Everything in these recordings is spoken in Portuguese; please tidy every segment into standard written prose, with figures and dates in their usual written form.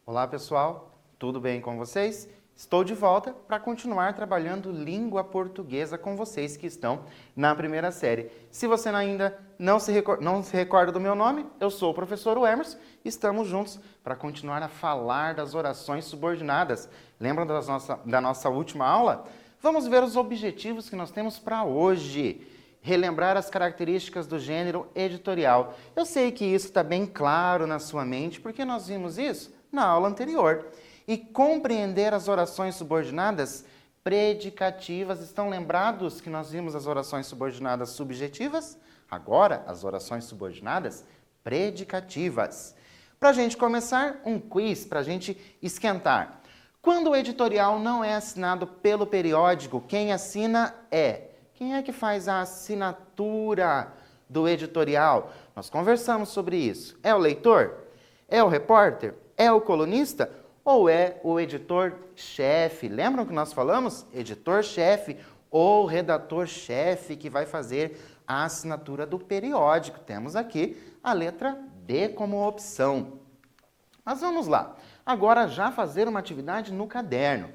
Olá pessoal, tudo bem com vocês? Estou de volta para continuar trabalhando língua portuguesa com vocês que estão na primeira série. Se você ainda não se recorda do meu nome, eu sou o professor Emerson e estamos juntos para continuar a falar das orações subordinadas. Lembram da nossa última aula? Vamos ver os objetivos que nós temos para hoje. Relembrar as características do gênero editorial. Eu sei que isso está bem claro na sua mente, porque nós vimos isso na aula anterior. E compreender as orações subordinadas predicativas. Estão lembrados que nós vimos as orações subordinadas subjetivas? Agora, as orações subordinadas predicativas. Para a gente começar, um quiz para a gente esquentar. Quando o editorial não é assinado pelo periódico, quem assina é? Quem é que faz a assinatura do editorial? Nós conversamos sobre isso. É o leitor? É o repórter? É o colunista? Ou é o editor-chefe? Lembram que nós falamos? Editor-chefe ou redator-chefe que vai fazer a assinatura do periódico. Temos aqui a letra D como opção. Mas vamos lá. Agora já fazer uma atividade no caderno.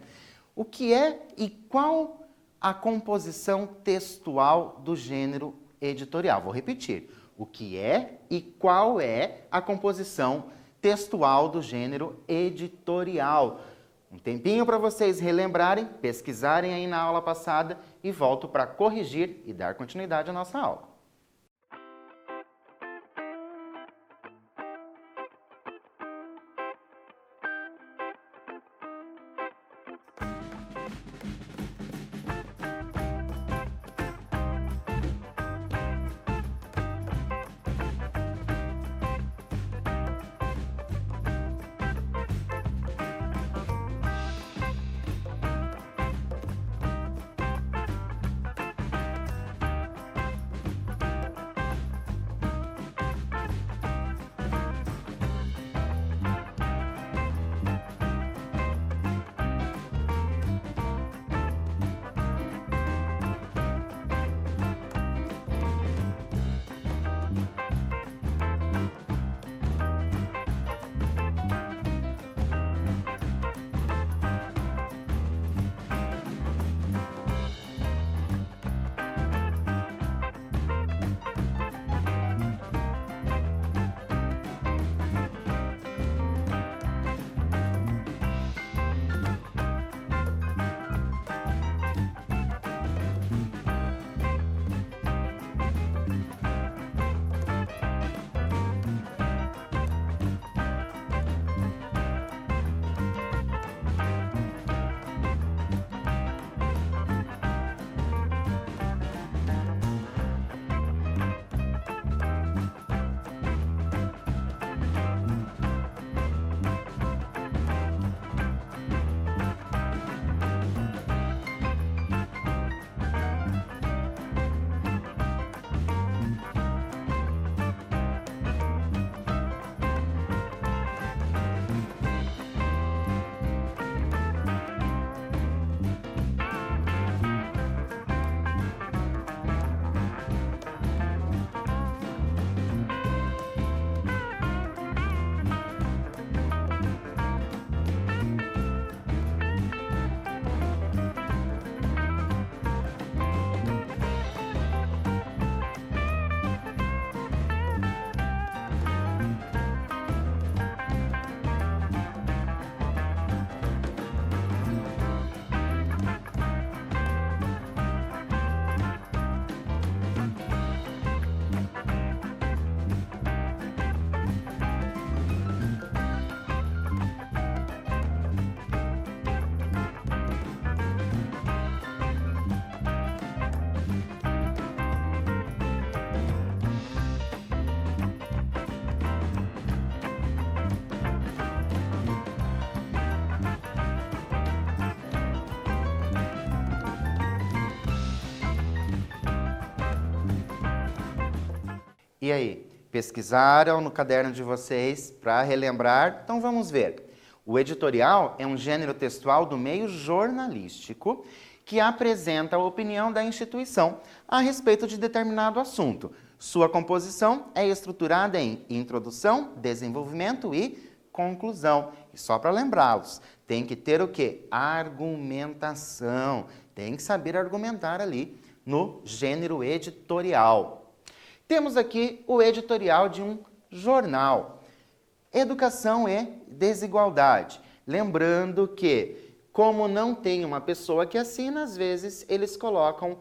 O que é e qual a composição textual do gênero editorial? Vou repetir. O que é e qual é a composição textual do gênero editorial? Um tempinho para vocês relembrarem, pesquisarem aí na aula passada e volto para corrigir e dar continuidade à nossa aula. E aí, pesquisaram no caderno de vocês para relembrar? Então vamos ver. O editorial é um gênero textual do meio jornalístico que apresenta a opinião da instituição a respeito de determinado assunto. Sua composição é estruturada em introdução, desenvolvimento e conclusão. E só para lembrá-los, tem que ter o quê? Argumentação. Tem que saber argumentar ali no gênero editorial. Temos aqui o editorial de um jornal. Educação e desigualdade. Lembrando que, como não tem uma pessoa que assina, às vezes eles colocam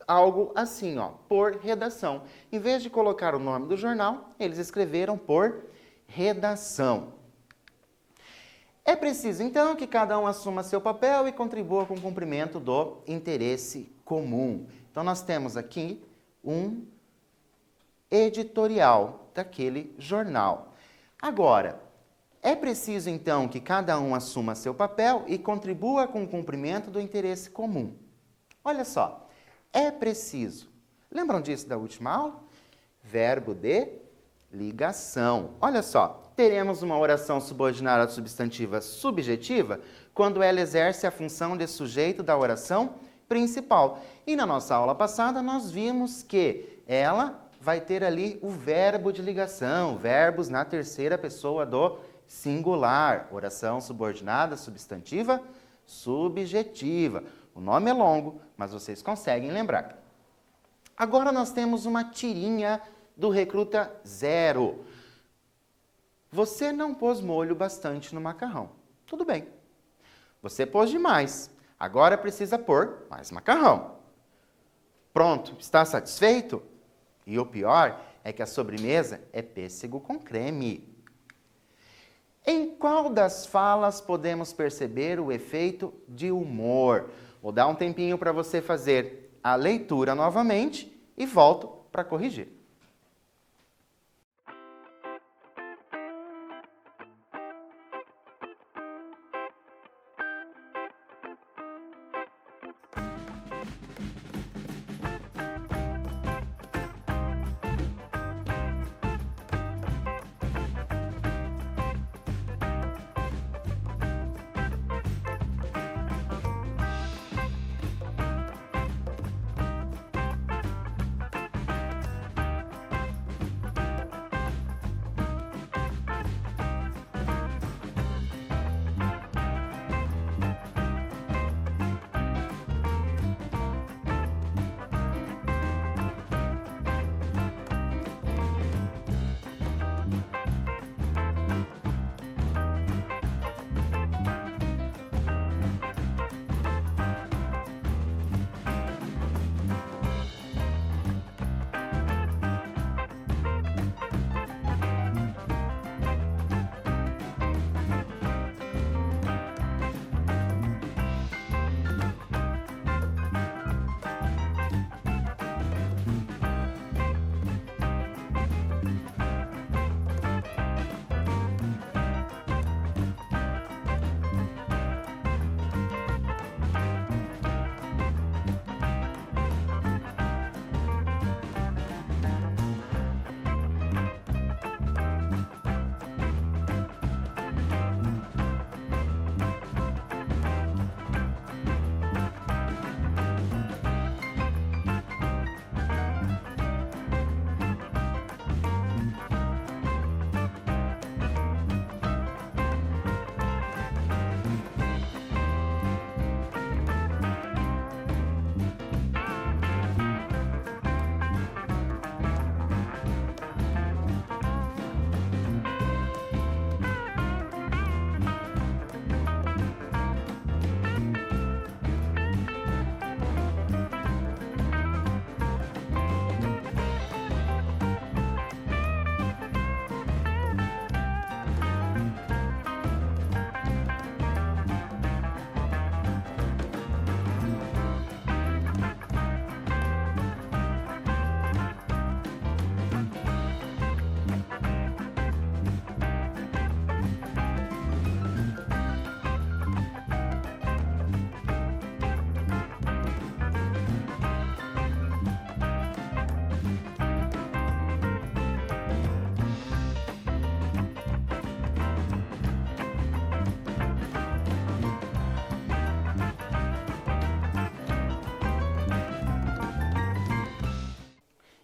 algo assim, ó, por redação. Em vez de colocar o nome do jornal, eles escreveram por redação. É preciso, então, que cada um assuma seu papel e contribua com o cumprimento do interesse comum. Então, nós temos aqui um editorial daquele jornal. Agora, é preciso, então, que cada um assuma seu papel e contribua com o cumprimento do interesse comum. Olha só, é preciso. Lembram disso da última aula? Verbo de ligação. Olha só, teremos uma oração subordinada substantiva subjetiva quando ela exerce a função de sujeito da oração principal. E na nossa aula passada nós vimos que ela vai ter ali o verbo de ligação, verbos na terceira pessoa do singular, oração subordinada substantiva subjetiva. O nome é longo, mas vocês conseguem lembrar. Agora nós temos uma tirinha do Recruta Zero. Você não pôs molho bastante no macarrão. Tudo bem. Você pôs demais. Agora precisa pôr mais macarrão. Pronto, está satisfeito? E o pior é que a sobremesa é pêssego com creme. Em qual das falas podemos perceber o efeito de humor? Vou dar um tempinho para você fazer a leitura novamente e volto para corrigir.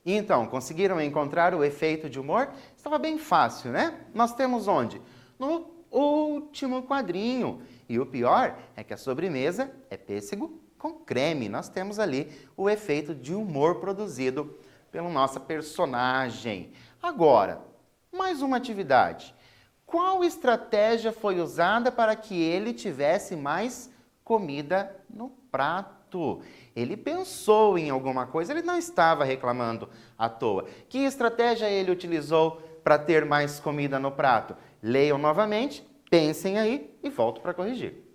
Então, conseguiram encontrar o efeito de humor? Estava bem fácil, né? Nós temos onde? No último quadrinho. E o pior é que a sobremesa é pêssego com creme. Nós temos ali o efeito de humor produzido pela nossa personagem. Agora, mais uma atividade. Qual estratégia foi usada para que ele tivesse mais comida no prato? Ele pensou em alguma coisa, ele não estava reclamando à toa. Que estratégia ele utilizou para ter mais comida no prato? Leiam novamente, pensem aí e volto para corrigir.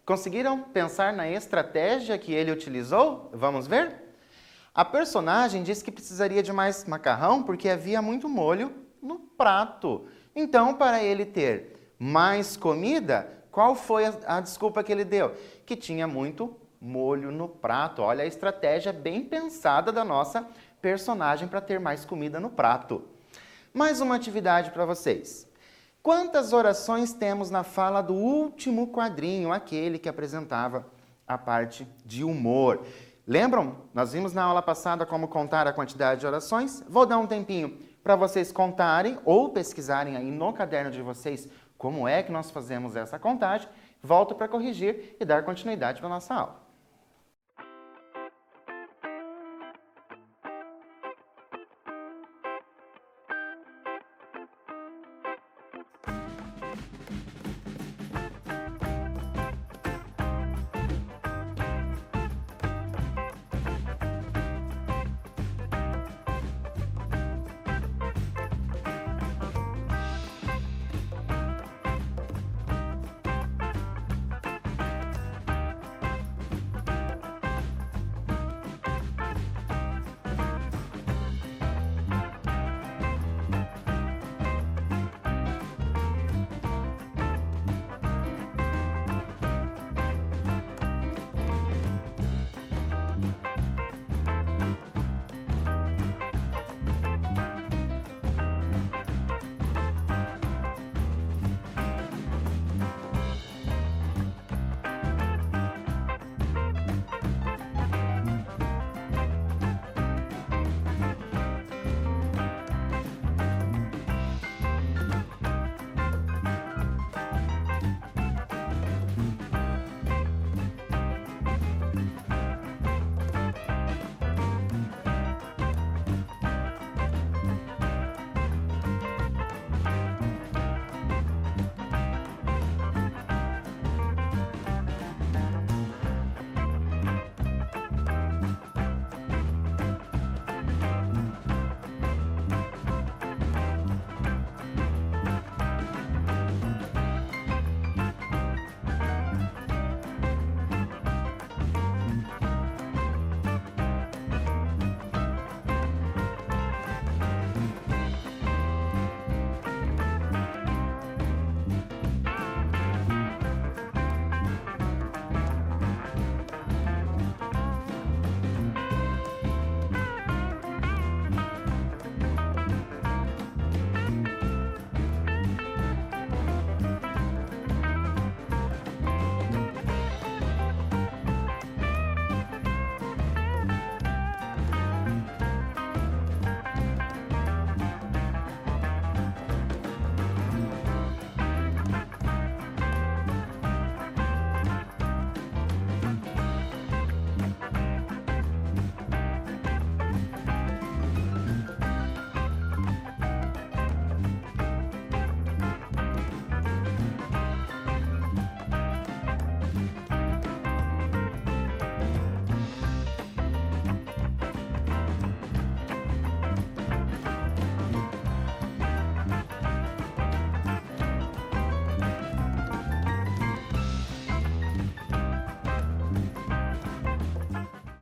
Conseguiram pensar na estratégia que ele utilizou? Vamos ver? A personagem disse que precisaria de mais macarrão porque havia muito molho no prato. Então, para ele ter mais comida, qual foi a desculpa que ele deu? Que tinha muito molho no prato. Olha a estratégia bem pensada da nossa personagem para ter mais comida no prato. Mais uma atividade para vocês. Quantas orações temos na fala do último quadrinho, aquele que apresentava a parte de humor? Lembram? Nós vimos na aula passada como contar a quantidade de orações. Vou dar um tempinho para vocês contarem ou pesquisarem aí no caderno de vocês como é que nós fazemos essa contagem. Volto para corrigir e dar continuidade para a nossa aula.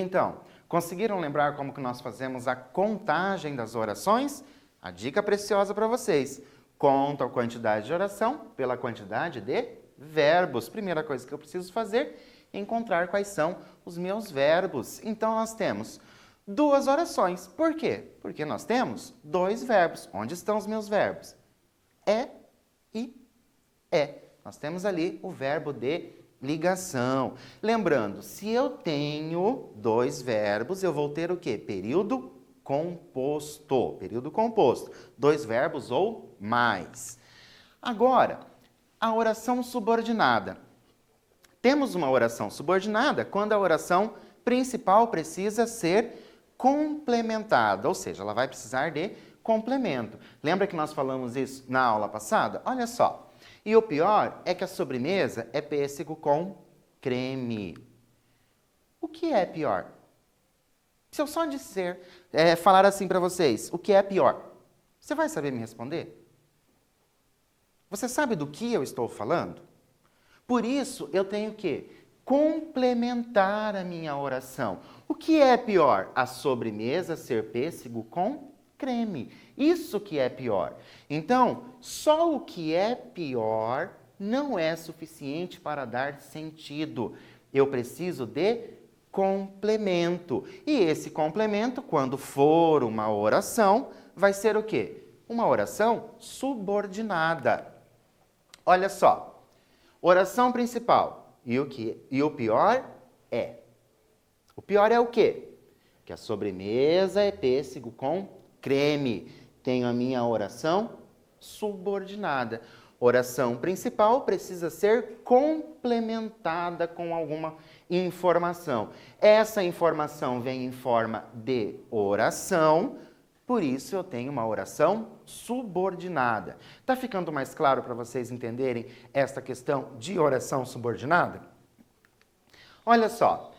Então, conseguiram lembrar como que nós fazemos a contagem das orações? A dica preciosa para vocês. Conta a quantidade de oração pela quantidade de verbos. Primeira coisa que eu preciso fazer é encontrar quais são os meus verbos. Então, nós temos 2 orações. Por quê? Porque nós temos 2 verbos. Onde estão os meus verbos? É e é. Nós temos ali o verbo de ligação. Lembrando, se eu tenho 2 verbos, eu vou ter o quê? Período composto. Período composto. 2 verbos ou mais. Agora, a oração subordinada. Temos uma oração subordinada quando a oração principal precisa ser complementada, ou seja, ela vai precisar de complemento. Lembra que nós falamos isso na aula passada? Olha só. E o pior é que a sobremesa é pêssego com creme. O que é pior? Se eu só falar assim para vocês, o que é pior? Você vai saber me responder? Você sabe do que eu estou falando? Por isso, eu tenho que complementar a minha oração. O que é pior? A sobremesa ser pêssego com creme. Isso que é pior. Então, só o que é pior não é suficiente para dar sentido. Eu preciso de complemento. E esse complemento, quando for uma oração, vai ser o quê? Uma oração subordinada. Olha só. Oração principal. E o pior é? O pior é o quê? Que a sobremesa é pêssego com creme. Tenho a minha oração subordinada. Oração principal precisa ser complementada com alguma informação. Essa informação vem em forma de oração, por isso eu tenho uma oração subordinada. Está ficando mais claro para vocês entenderem esta questão de oração subordinada? Olha só.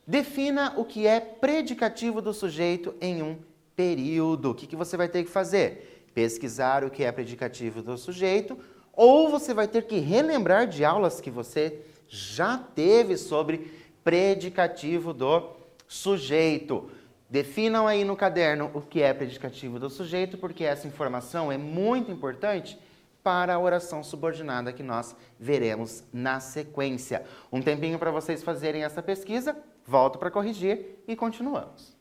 Defina o que é predicativo do sujeito em um período. O que você vai ter que fazer? Pesquisar o que é predicativo do sujeito, ou você vai ter que relembrar de aulas que você já teve sobre predicativo do sujeito. Definam aí no caderno o que é predicativo do sujeito, porque essa informação é muito importante para a oração subordinada que nós veremos na sequência. Um tempinho para vocês fazerem essa pesquisa, volto para corrigir e continuamos.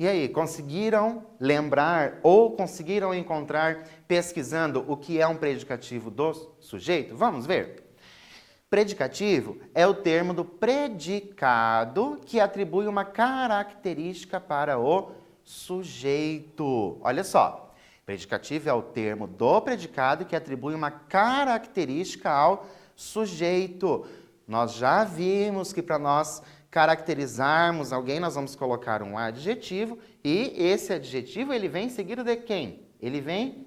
E aí, conseguiram lembrar ou conseguiram encontrar pesquisando o que é um predicativo do sujeito? Vamos ver. Predicativo é o termo do predicado que atribui uma característica para o sujeito. Olha só, predicativo é o termo do predicado que atribui uma característica ao sujeito. Nós já vimos que para nós caracterizarmos alguém, nós vamos colocar um adjetivo e esse adjetivo ele vem seguido de quem? Ele vem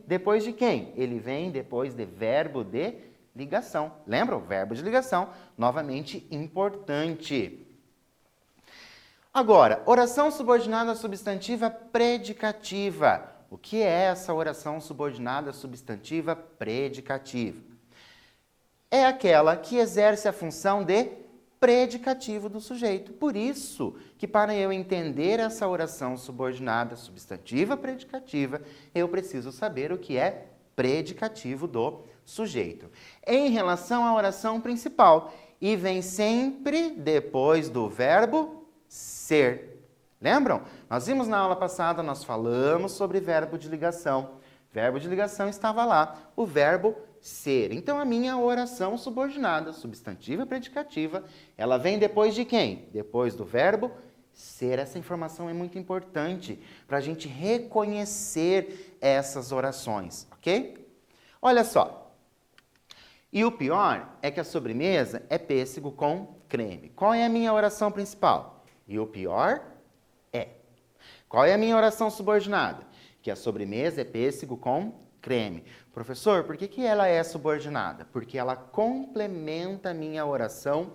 depois de quem? Ele vem depois de verbo de ligação. Lembra? O verbo de ligação, novamente importante. Agora, oração subordinada substantiva predicativa. O que é essa oração subordinada substantiva predicativa? É aquela que exerce a função de predicativo do sujeito. Por isso que para eu entender essa oração subordinada substantiva predicativa, eu preciso saber o que é predicativo do sujeito. Em relação à oração principal, e vem sempre depois do verbo ser. Lembram? Nós vimos na aula passada, nós falamos sobre verbo de ligação. Verbo de ligação estava lá, o verbo ser. Então, a minha oração subordinada, substantiva predicativa, ela vem depois de quem? Depois do verbo ser. Essa informação é muito importante para a gente reconhecer essas orações, ok? Olha só. E o pior é que a sobremesa é pêssego com creme. Qual é a minha oração principal? E o pior é. Qual é a minha oração subordinada? Que a sobremesa é pêssego com creme. Professor, por que ela é subordinada? Porque ela complementa a minha oração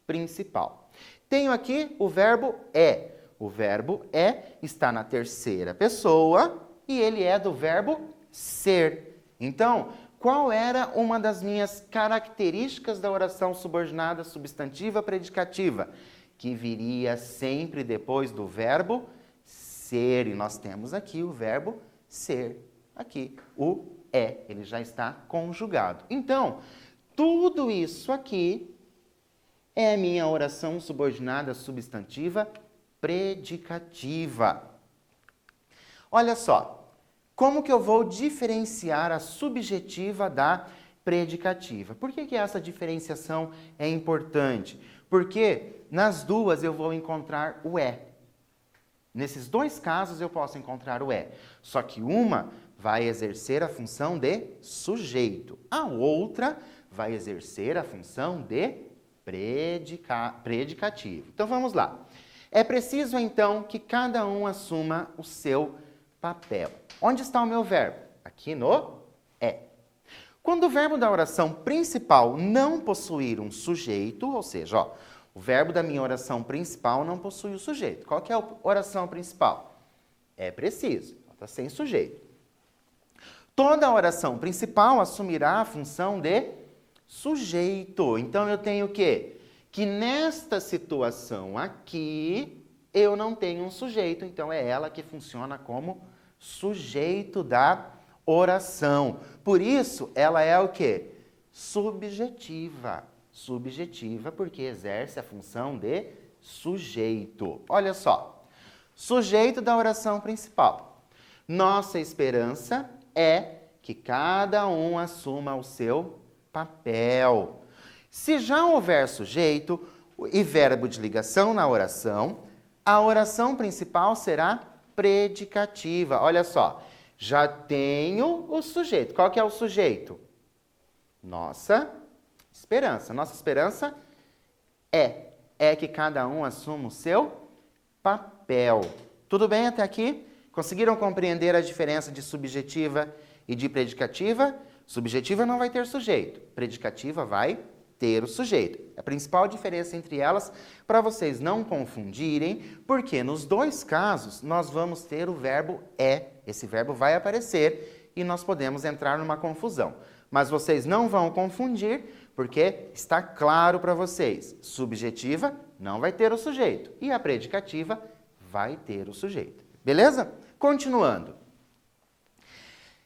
principal. Tenho aqui o verbo é. O verbo é está na terceira pessoa e ele é do verbo ser. Então, qual era uma das minhas características da oração subordinada substantiva predicativa? Que viria sempre depois do verbo ser. E nós temos aqui o verbo ser. Aqui, o é. Ele já está conjugado. Então, tudo isso aqui é a minha oração subordinada substantiva predicativa. Olha só. Como que eu vou diferenciar a subjetiva da predicativa? Por que essa diferenciação é importante? Porque nas duas eu vou encontrar o é. Nesses dois casos eu posso encontrar o é. Só que uma vai exercer a função de sujeito. A outra vai exercer a função de predicativo. Então vamos lá. É preciso então que cada um assuma o seu papel. Onde está o meu verbo? Aqui no é. Quando o verbo da oração principal não possuir um sujeito, ou seja, ó, o verbo da minha oração principal não possui o sujeito. Qual que é a oração principal? É preciso, está sem sujeito. Toda oração principal assumirá a função de sujeito. Então eu tenho o quê? Que nesta situação aqui, eu não tenho um sujeito, então é ela que funciona como sujeito da oração. Por isso, ela é o quê? Subjetiva. Subjetiva porque exerce a função de sujeito. Olha só. Sujeito da oração principal. Nossa esperança é que cada um assuma o seu papel. Se já houver sujeito e verbo de ligação na oração, a oração principal será predicativa. Olha só, já tenho o sujeito. Qual que é o sujeito? Nossa esperança. Nossa esperança é que cada um assuma o seu papel. Tudo bem até aqui? Conseguiram compreender a diferença de subjetiva e de predicativa? Subjetiva não vai ter sujeito. Predicativa vai ter o sujeito. A principal diferença entre elas, para vocês não confundirem, porque nos dois casos nós vamos ter o verbo é. Esse verbo vai aparecer e nós podemos entrar numa confusão. Mas vocês não vão confundir, porque está claro para vocês. Subjetiva não vai ter o sujeito e a predicativa vai ter o sujeito. Beleza? Continuando.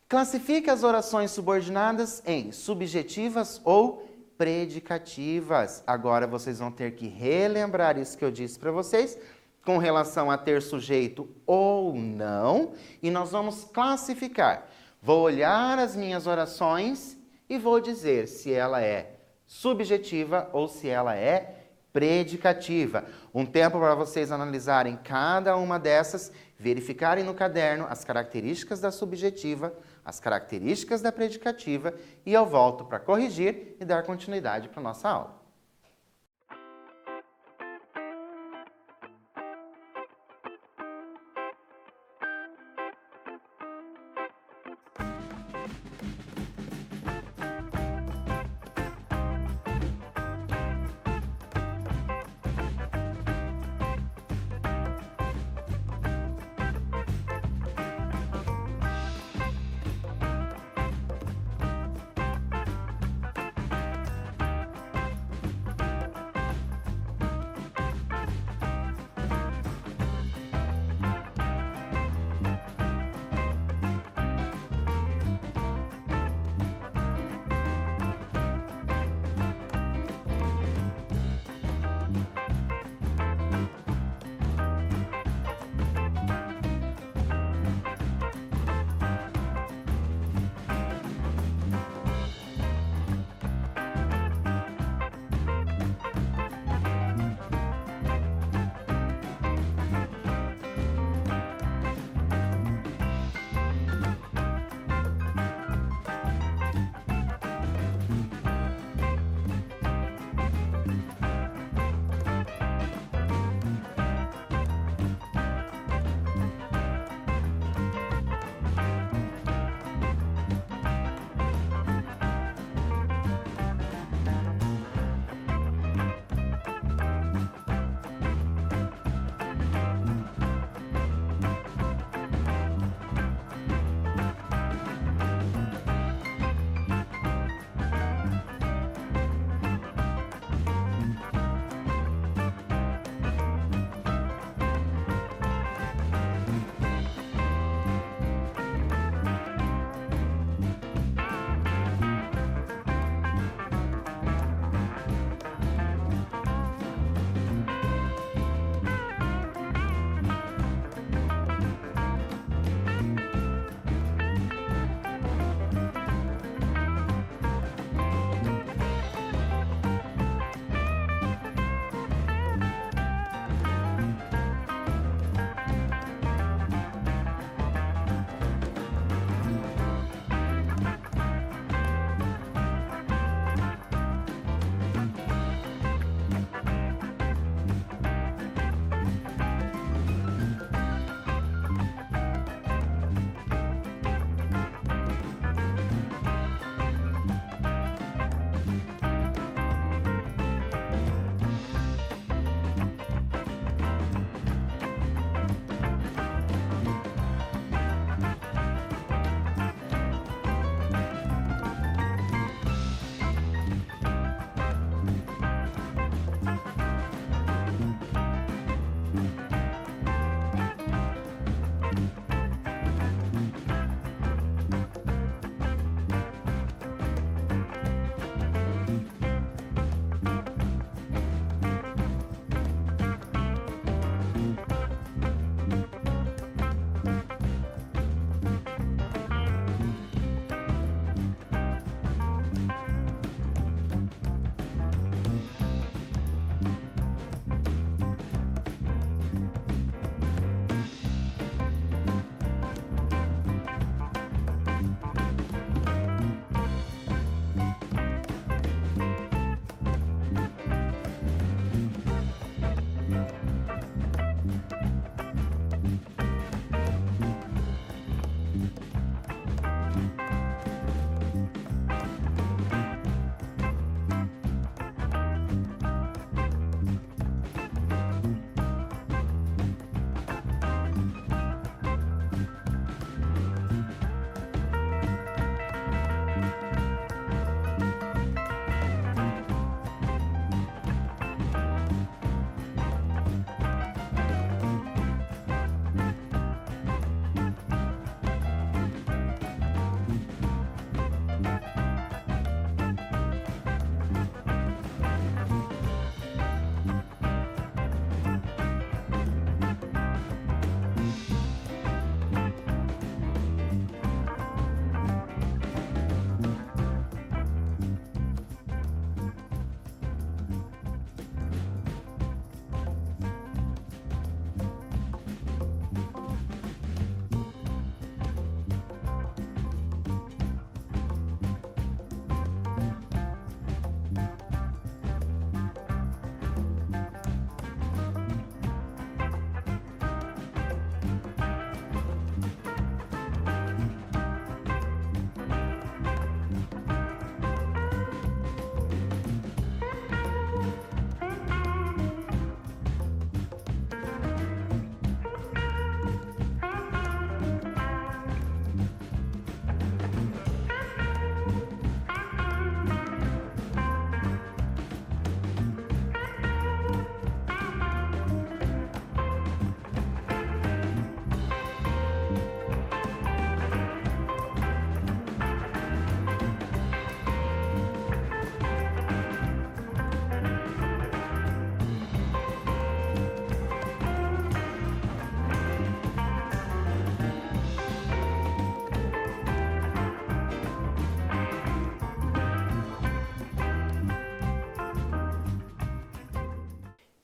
Classifique as orações subordinadas em subjetivas ou predicativas. Agora vocês vão ter que relembrar isso que eu disse para vocês com relação a ter sujeito ou não, e nós vamos classificar. Vou olhar as minhas orações e vou dizer se ela é subjetiva ou se ela é predicativa. Um tempo para vocês analisarem cada uma dessas, verificarem no caderno as características da subjetiva, as características da predicativa, e eu volto para corrigir e dar continuidade para a nossa aula.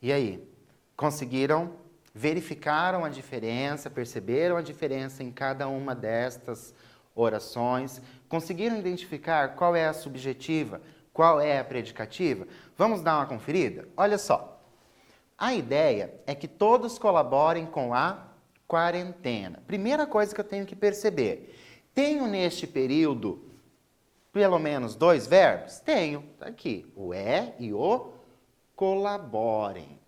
E aí? Conseguiram? Verificaram a diferença? Perceberam a diferença em cada uma destas orações? Conseguiram identificar qual é a subjetiva? Qual é a predicativa? Vamos dar uma conferida? Olha só. A ideia é que todos colaborem com a quarentena. Primeira coisa que eu tenho que perceber. Tenho neste período pelo menos 2 verbos? Tenho. Tá aqui. O é e o colaborem.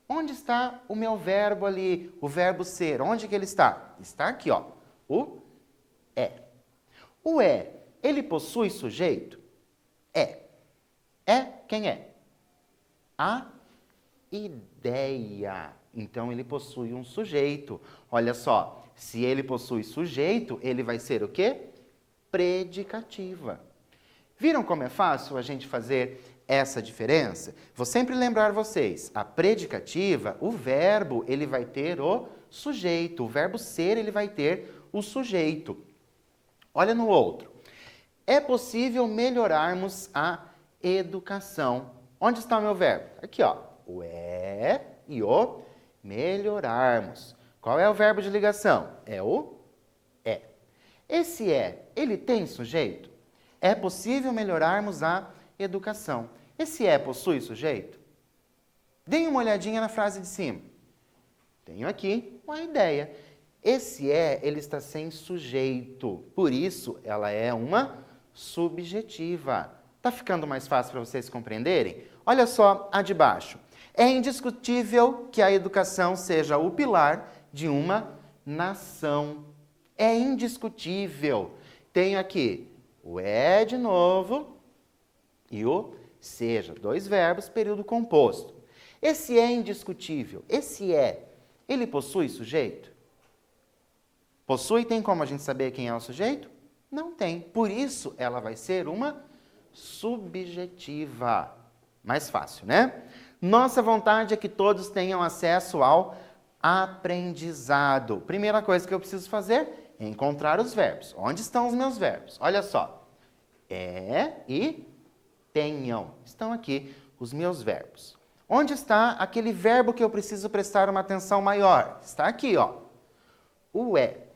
Onde está o meu verbo ali? O verbo ser. Onde que ele está? Está aqui, ó. O é. O é, ele possui sujeito? É. É quem é? A ideia. Então, ele possui um sujeito. Olha só, se ele possui sujeito, ele vai ser o quê? Predicativa. Viram como é fácil a gente fazer essa diferença? Vou sempre lembrar vocês, a predicativa, o verbo, ele vai ter o sujeito. O verbo ser, ele vai ter o sujeito. Olha no outro. É possível melhorarmos a educação. Onde está o meu verbo? Aqui, ó. O é e o melhorarmos. Qual é o verbo de ligação? É o é. Esse é, ele tem sujeito? É possível melhorarmos a educação. Esse é possui sujeito? Deem uma olhadinha na frase de cima. Tenho aqui uma ideia. Esse é, ele está sem sujeito. Por isso, ela é uma subjetiva. Está ficando mais fácil para vocês compreenderem? Olha só a de baixo. É indiscutível que a educação seja o pilar de uma nação. É indiscutível. Tenho aqui o é de novo e o seja. 2 verbos, período composto. Esse é indiscutível. Esse é, ele possui sujeito? Possui, tem como a gente saber quem é o sujeito? Não tem. Por isso, ela vai ser uma subjetiva. Mais fácil, né? Nossa vontade é que todos tenham acesso ao aprendizado. Primeira coisa que eu preciso fazer é encontrar os verbos. Onde estão os meus verbos? Olha só. É e tenham. Estão aqui os meus verbos. Onde está aquele verbo que eu preciso prestar uma atenção maior? Está aqui, ó. O é.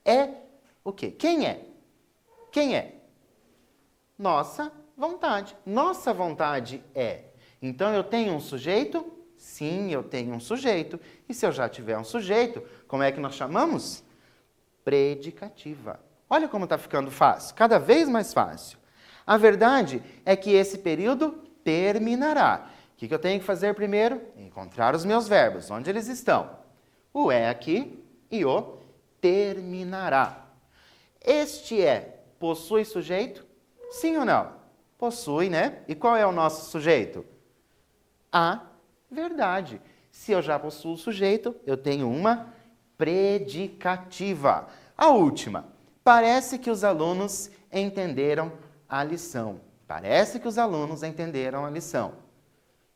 É o quê? Quem é? Quem é? Nossa vontade. Nossa vontade é. Então, eu tenho um sujeito? Sim, eu tenho um sujeito. E se eu já tiver um sujeito, como é que nós chamamos? Predicativa. Olha como está ficando fácil. Cada vez mais fácil. A verdade é que esse período terminará. O que eu tenho que fazer primeiro? Encontrar os meus verbos. Onde eles estão? O é aqui e o terminará. Este é possui sujeito? Sim ou não? Possui, né? E qual é o nosso sujeito? A verdade. Se eu já possuo o sujeito, eu tenho uma predicativa. A última. Parece que os alunos entenderam a lição. Parece que os alunos entenderam a lição.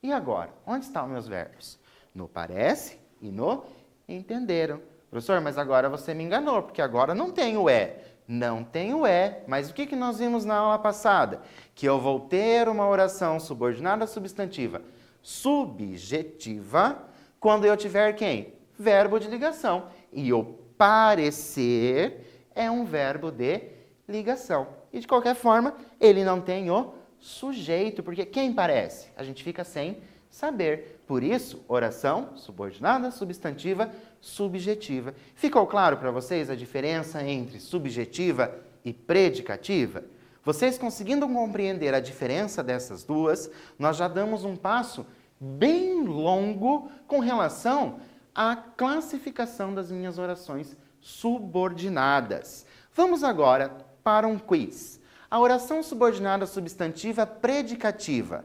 E agora? Onde estão meus verbos? No parece e no entenderam. Professor, mas agora você me enganou, porque agora não tem o é. Não tem o é, mas o que nós vimos na aula passada? Que eu vou ter uma oração subordinada substantiva subjetiva quando eu tiver quem? Verbo de ligação. E o parecer é um verbo de ligação. E de qualquer forma, ele não tem o sujeito, porque quem parece? A gente fica sem saber. Por isso, oração subordinada substantiva subjetiva. Ficou claro para vocês a diferença entre subjetiva e predicativa? Vocês conseguindo compreender a diferença dessas duas, nós já damos um passo bem longo com relação à classificação das minhas orações subordinadas. Vamos agora para um quiz. A oração subordinada substantiva predicativa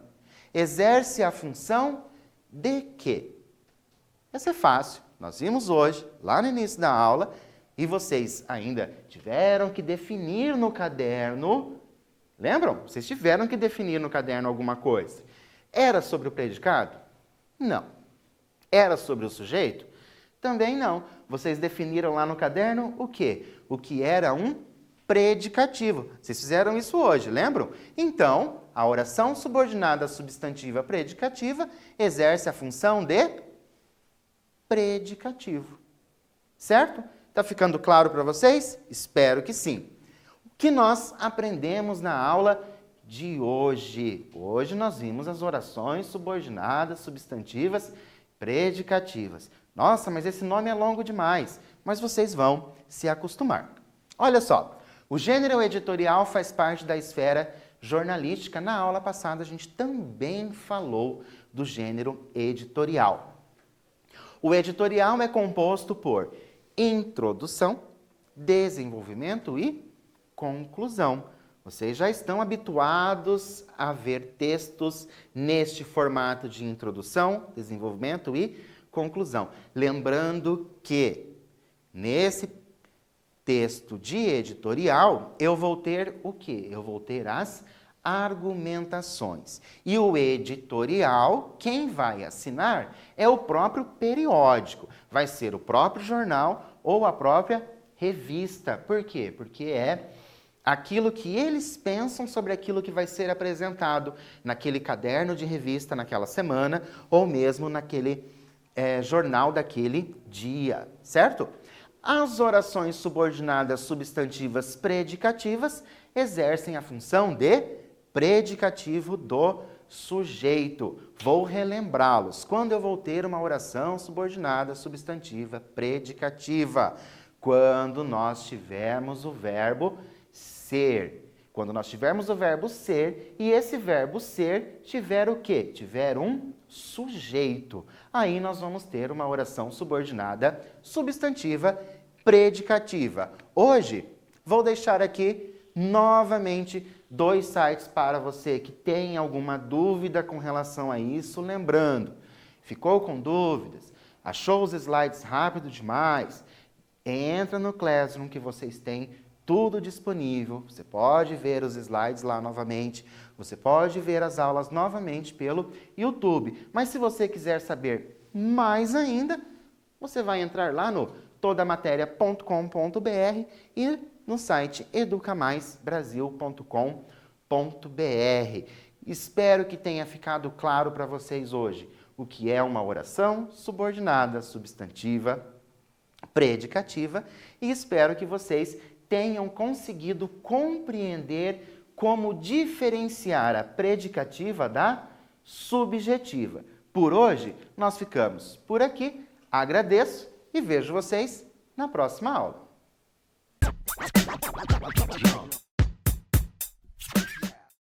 exerce a função de quê? Essa é fácil. Nós vimos hoje, lá no início da aula, e vocês ainda tiveram que definir no caderno. Lembram? Vocês tiveram que definir no caderno alguma coisa. Era sobre o predicado? Não. Era sobre o sujeito? Também não. Vocês definiram lá no caderno o quê? O que era um predicativo. Vocês fizeram isso hoje, lembram? Então, a oração subordinada substantiva predicativa exerce a função de predicativo. Certo? Está ficando claro para vocês? Espero que sim. O que nós aprendemos na aula de hoje? Hoje nós vimos as orações subordinadas substantivas predicativas. Nossa, mas esse nome é longo demais. Mas vocês vão se acostumar. Olha só, o gênero editorial faz parte da esfera jornalística. Na aula passada a gente também falou do gênero editorial. O editorial é composto por introdução, desenvolvimento e conclusão. Vocês já estão habituados a ver textos neste formato de introdução, desenvolvimento e conclusão. Lembrando que nesse texto de editorial eu vou ter o quê? Eu vou ter as argumentações. E o editorial, quem vai assinar é o próprio periódico. Vai ser o próprio jornal ou a própria revista. Por quê? Porque é aquilo que eles pensam sobre aquilo que vai ser apresentado naquele caderno de revista naquela semana ou mesmo naquele jornal daquele dia, certo? As orações subordinadas substantivas predicativas exercem a função de predicativo do sujeito. Vou relembrá-los. Quando eu vou ter uma oração subordinada substantiva predicativa? Quando nós tivermos o verbo ser. Quando nós tivermos o verbo ser e esse verbo ser tiver o quê? Tiver um sujeito. Aí nós vamos ter uma oração subordinada substantiva predicativa. Hoje, vou deixar aqui novamente 2 sites para você que tem alguma dúvida com relação a isso. Lembrando, ficou com dúvidas? Achou os slides rápido demais? Entra no Classroom que vocês têm tudo disponível. Você pode ver os slides lá novamente. Você pode ver as aulas novamente pelo YouTube. Mas se você quiser saber mais ainda, você vai entrar lá no todamateria.com.br e no site educamaisbrasil.com.br. Espero que tenha ficado claro para vocês hoje o que é uma oração subordinada substantiva predicativa e espero que vocês tenham conseguido compreender como diferenciar a predicativa da subjetiva. Por hoje, nós ficamos por aqui. Agradeço e vejo vocês na próxima aula.